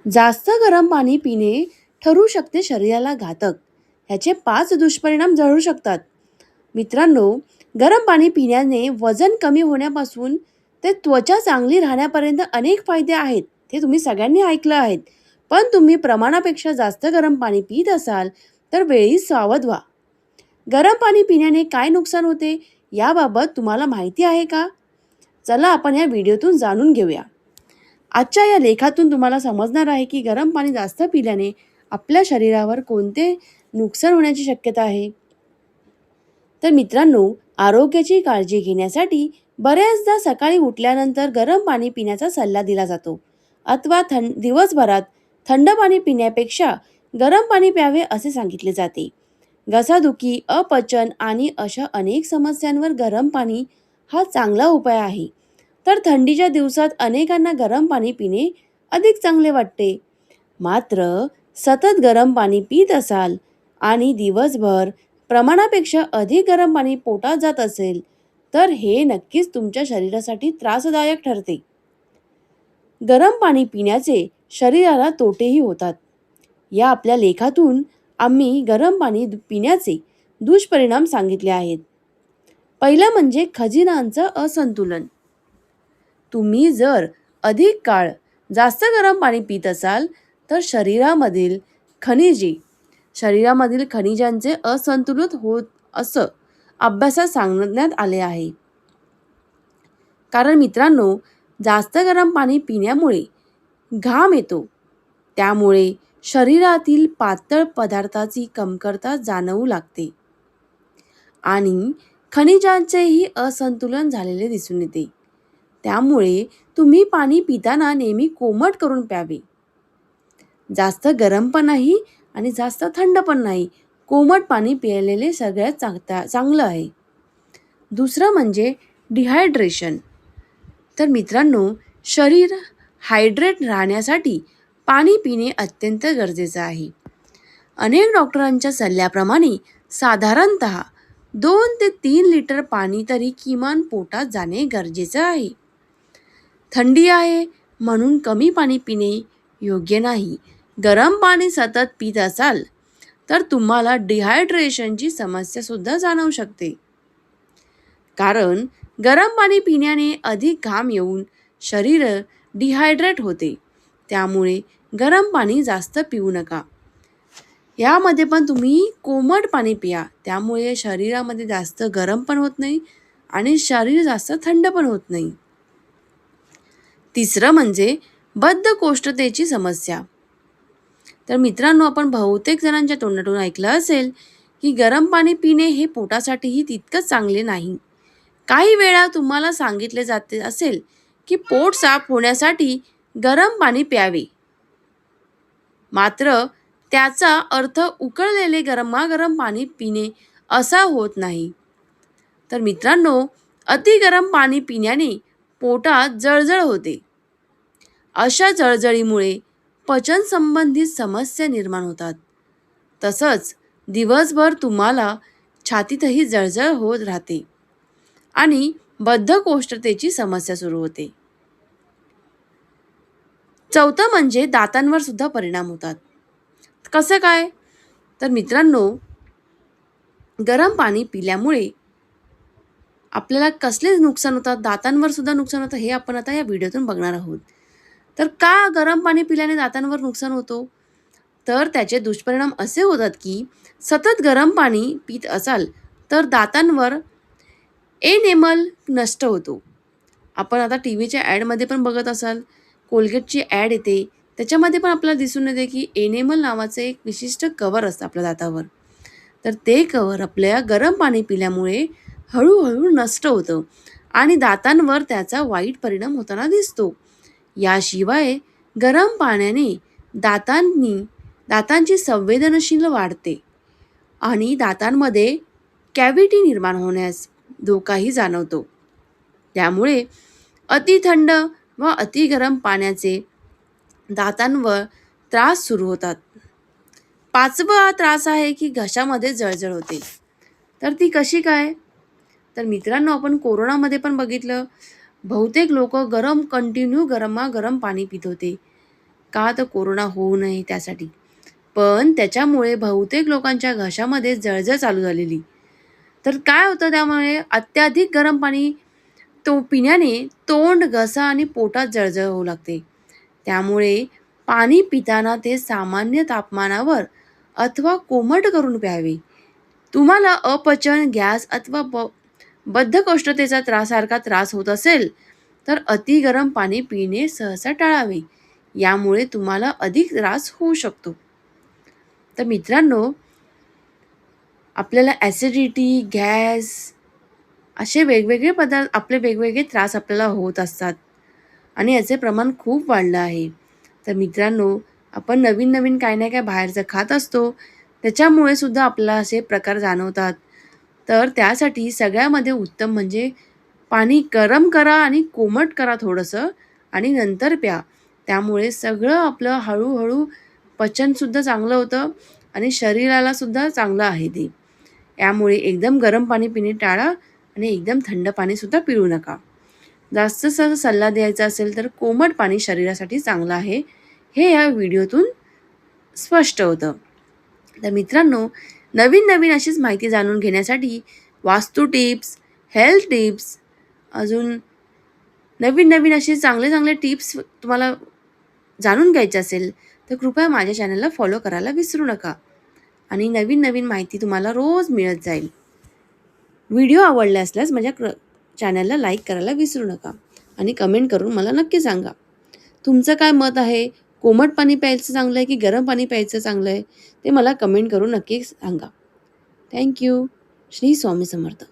जास्त गरम पाणी पिणे ठरू शकते शरीराला घातक. ह्याचे 5 दुष्परिणाम जळू शकतात. मित्रांनो, गरम पाणी पिण्याने वजन कमी होण्यापासून ते त्वचा चांगली राहण्यापर्यंत अनेक फायदे आहेत. ते तुम्ही सगळ्यांनी ऐकलं आहेत. पण तुम्ही प्रमाणापेक्षा जास्त गरम पाणी पीत असाल तर वेळी सावध व्हा. गरम पाणी पिण्याने काय नुकसान होते याबाबत तुम्हाला माहिती आहे का? चला आपण या व्हिडिओतून जाणून घेऊया. आजच्या या लेखातून तुम्हाला समजणार आहे की गरम पाणी जास्त पिल्याने आपल्या शरीरावर कोणते नुकसान होण्याची शक्यता आहे. तर मित्रांनो, आरोग्याची काळजी घेण्यासाठी बऱ्याचदा सकाळी उठल्यानंतर गरम पाणी पिण्याचा सल्ला दिला जातो अथवा दिवसभरात थंड पाणी पिण्यापेक्षा गरम पाणी प्यावे असे सांगितले जाते. घसादुखी, अपचन आणि अशा अनेक समस्यांवर गरम पाणी हा चांगला उपाय आहे. तर थंडीच्या दिवसात अनेकांना गरम पाणी पिणे अधिक चांगले वाटते. मात्र सतत गरम पाणी पित असाल आणि दिवसभर प्रमाणापेक्षा अधिक गरम पाणी पोटात जात असेल तर हे नक्कीच तुमच्या शरीरासाठी त्रासदायक ठरते. गरम पाणी पिण्याचे शरीराला तोटेही होतात. या आपल्या लेखातून आम्ही गरम पाणी पिण्याचे दुष्परिणाम सांगितले आहेत. पहिलं म्हणजे खजिनांचं असंतुलन. तुम्ही जर अधिक काळ जास्त गरम पाणी पित असाल तर खनिजे शरीरामधील खनिजांचे असंतुलित होत असं अभ्यासात सांगण्यात आले आहे. कारण मित्रांनो, जास्त गरम पाणी पिण्यामुळे घाम येतो. त्यामुळे शरीरातील पातळ पदार्थाची कमतरता जाणवू लागते आणि खनिजांचेही असंतुलन झालेले दिसून येते. त्यामुळे तुम्ही पाणी पिताना नेहमी कोमट करून प्यावे. जास्त गरम पण नाही आणि जास्त थंड पण नाही. कोमट पाणी प्यायलेले सगळ्यात चांगलं आहे. दुसरं म्हणजे डिहायड्रेशन. तर मित्रांनो, शरीर हायड्रेट राहण्यासाठी पाणी पिणे अत्यंत गरजेचं आहे. अनेक डॉक्टरांच्या सल्ल्याप्रमाणे साधारणत 2 ते 3 लिटर पाणी तरी किमान पोटात जाणे गरजेचं आहे. थंडी आहे म्हणून कमी पाणी पिणे योग्य नाही. गरम पाणी सतत पित असाल तर तुम्हाला डिहायड्रेशनची समस्या सुद्धा जाणवू शकते. कारण गरम पाणी पिण्याने अधिक घाम येऊन शरीर डिहायड्रेट होते. त्यामुळे गरम पाणी जास्त पिऊ नका. यामध्ये पण तुम्ही कोमट पाणी पिया. त्यामुळे शरीरामध्ये जास्त गरम पण होत नाही आणि शरीर जास्त थंड पण होत नाही. तिसरं म्हणजे बद्धकोष्ठतेची समस्या. तर मित्रांनो, आपण बहुतेक जणांच्या तोंडातून ऐकलं असेल की गरम पाणी पिणे हे पोटासाठीही तितकंच चांगले नाही. काही वेळा तुम्हाला सांगितले जाते असेल की पोट साफ होण्यासाठी गरम पाणी प्यावे. मात्र त्याचा अर्थ उकळलेले गरमागरम पाणी पिणे असा होत नाही. तर मित्रांनो, अति गरम पाणी पिण्याने पोटात जळजळ होते. अशा जळजळीमुळे पचन संबंधित समस्या निर्माण होतात. तसंच दिवसभर तुम्हाला छातीतही जळजळ होत राहते आणि बद्धकोष्ठतेची समस्या सुरू होते. चौथं म्हणजे दातांवर सुद्धा परिणाम होतात. कसं काय? तर मित्रांनो, गरम पाणी पिल्यामुळे आपल्याला कसले नुकसान होतात, दातांवर सुद्धा नुकसान होतं, हे आपण आता या व्हिडिओतून बघणार आहोत. तर का गरम पाणी पिल्याने दातांवर नुकसान होतो? तर त्याचे दुष्परिणाम असे होतात की सतत गरम पाणी पित असाल तर दातांवर एनेमल नष्ट होतो. आपण आता टी व्हीच्या ॲडमध्ये पण बघत असाल, कोलगेटची ॲड येते. त्याच्यामध्ये पण आपल्याला दिसून येते की एनेमल नावाचं एक विशिष्ट कवर असतं आपल्या दातावर. तर ते कवर आपल्या गरम पाणी पिल्यामुळे हळूहळू नष्ट होतं आणि दातांवर त्याचा वाईट परिणाम होताना दिसतो. याशिवाय गरम पाण्याने दातांची संवेदनशील वाढते आणि दातांमध्ये कॅव्हिटी निर्माण होण्यास धोकाही जाणवतो. त्यामुळे अति थंड व अति गरम पाण्याचे दातांवर त्रास सुरू होतात. 5वा त्रास आहे की घशामध्ये जळजळ होते. तर ती कशी काय? तर मित्रांनो, आपण कोरोनामध्ये पण बघितलं, बहुतेक लोक कंटिन्यू गरमागरम पाणी पित होते. का तर कोरोना होऊ नये त्यासाठी. पण त्याच्यामुळे बहुतेक लोकांच्या घशामध्ये जळजळ चालू झालेली. तर काय होतं त्यामुळे अत्याधिक गरम पाणी पिण्याने तोंड, घसा आणि पोटात जळजळ होऊ लागते. त्यामुळे पाणी पिताना ते सामान्य तापमानावर अथवा कोमट करून प्यावे. तुम्हाला अपचन, गॅस अथवा बद्धकोष्ठतेचा सारखा त्रास होत असेल, तर अति गरम पाणी पिणे सहसा टाळावे. यामुळे तुम्हाला अधिक त्रास होऊ शकतो. तर मित्रांनो, आपल्याला ॲसिडिटी, गॅस असे वेगवेगळे आपले वेगवेगळे त्रास आपल्याला होत असतात आणि याचे प्रमाण खूप वाढलं आहे. तर मित्रांनो, आपण नवीन-नवीन काही ना काही बाहेरचं खात असतो. त्याच्यामुळे सुद्धा आपल्याला असे प्रकार जाणवतात. तर त्यासाठी सगळ्यामध्ये उत्तम म्हणजे पाणी गरम करा आणि कोमट करा थोडंसं आणि नंतर प्या. त्यामुळे सगळं आपलं हळू पचनसुद्धा चांगलं होतं आणि शरीराला सुद्धा चांगलं आहे ते. यामुळे एकदम गरम पाणी पिणे टाळा आणि एकदम थंड पाणीसुद्धा पिऊ नका. जास्त सल्ला द्यायचा असेल तर कोमट पाणी शरीरासाठी चांगलं आहे, हे या व्हिडिओतून स्पष्ट होतं. तर मित्रांनो, नवीन अशीच माहिती जाणून घेण्यासाठी वास्तू टिप्स, हेल्थ टिप्स, अजून नवीन असे चांगले टिप्स तुम्हाला जाणून घ्यायचे असेल, तर कृपया माझ्या चॅनलला फॉलो करायला विसरू नका आणि नवीन माहिती तुम्हाला रोज मिळत जाईल. व्हिडिओ आवडला असल्यास माझ्या चॅनलला लाईक करायला विसरू नका आणि कमेंट करून मला नक्की सांगा. तुमचं काय मत आहे? कोमट पाणी प्यायचं चांगलं आहे की गरम पाणी प्यायचं चांगलं आहे? ते मला कमेंट करून नक्की सांगा. Thank you. श्री स्वामी समर्थ.